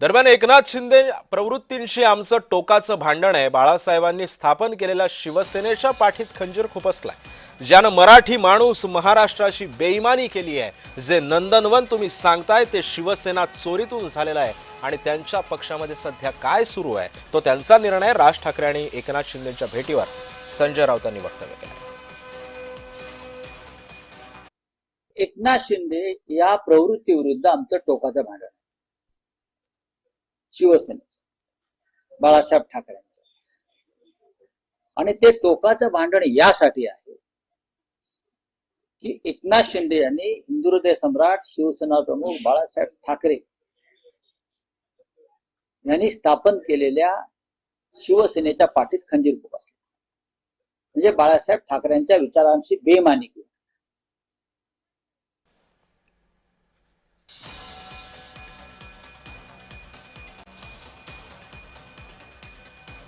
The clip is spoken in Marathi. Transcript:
दरम्यान एकनाथ शिंदे प्रवृत्तींशी आमचं टोकाचं भांडण आहे. बाळासाहेबांनी स्थापन केलेल्या शिवसेनेच्या पाठीत खंजीर खुपसलाय, ज्यानं मराठी माणूस महाराष्ट्राची बेईमानी केली आहे. जे नंदनवन तुम्ही सांगताय ते शिवसेना चोरीतून झालेलं आहे आणि त्यांच्या पक्षामध्ये सध्या काय सुरू आहे तो त्यांचा निर्णय. राज ठाकरे आणि एकनाथ शिंदेच्या भेटीवर संजय राऊतांनी वक्तव्य केलं. एकनाथ शिंदे या प्रवृत्तीविरुद्ध आमचं टोकाचं भांडण आहे. शिवसेनेचं, बाळासाहेब ठाकरेंचं. आणि ते टोकाचं भांडण यासाठी आहे की एकनाथ शिंदे यांनी हिंदू हृदय सम्राट शिवसेना प्रमुख बाळासाहेब ठाकरे यांनी स्थापन केलेल्या शिवसेनेच्या पाठीत खंजीर खुपसली. म्हणजे बाळासाहेब ठाकरेंच्या विचारांशी बेईमानी केली.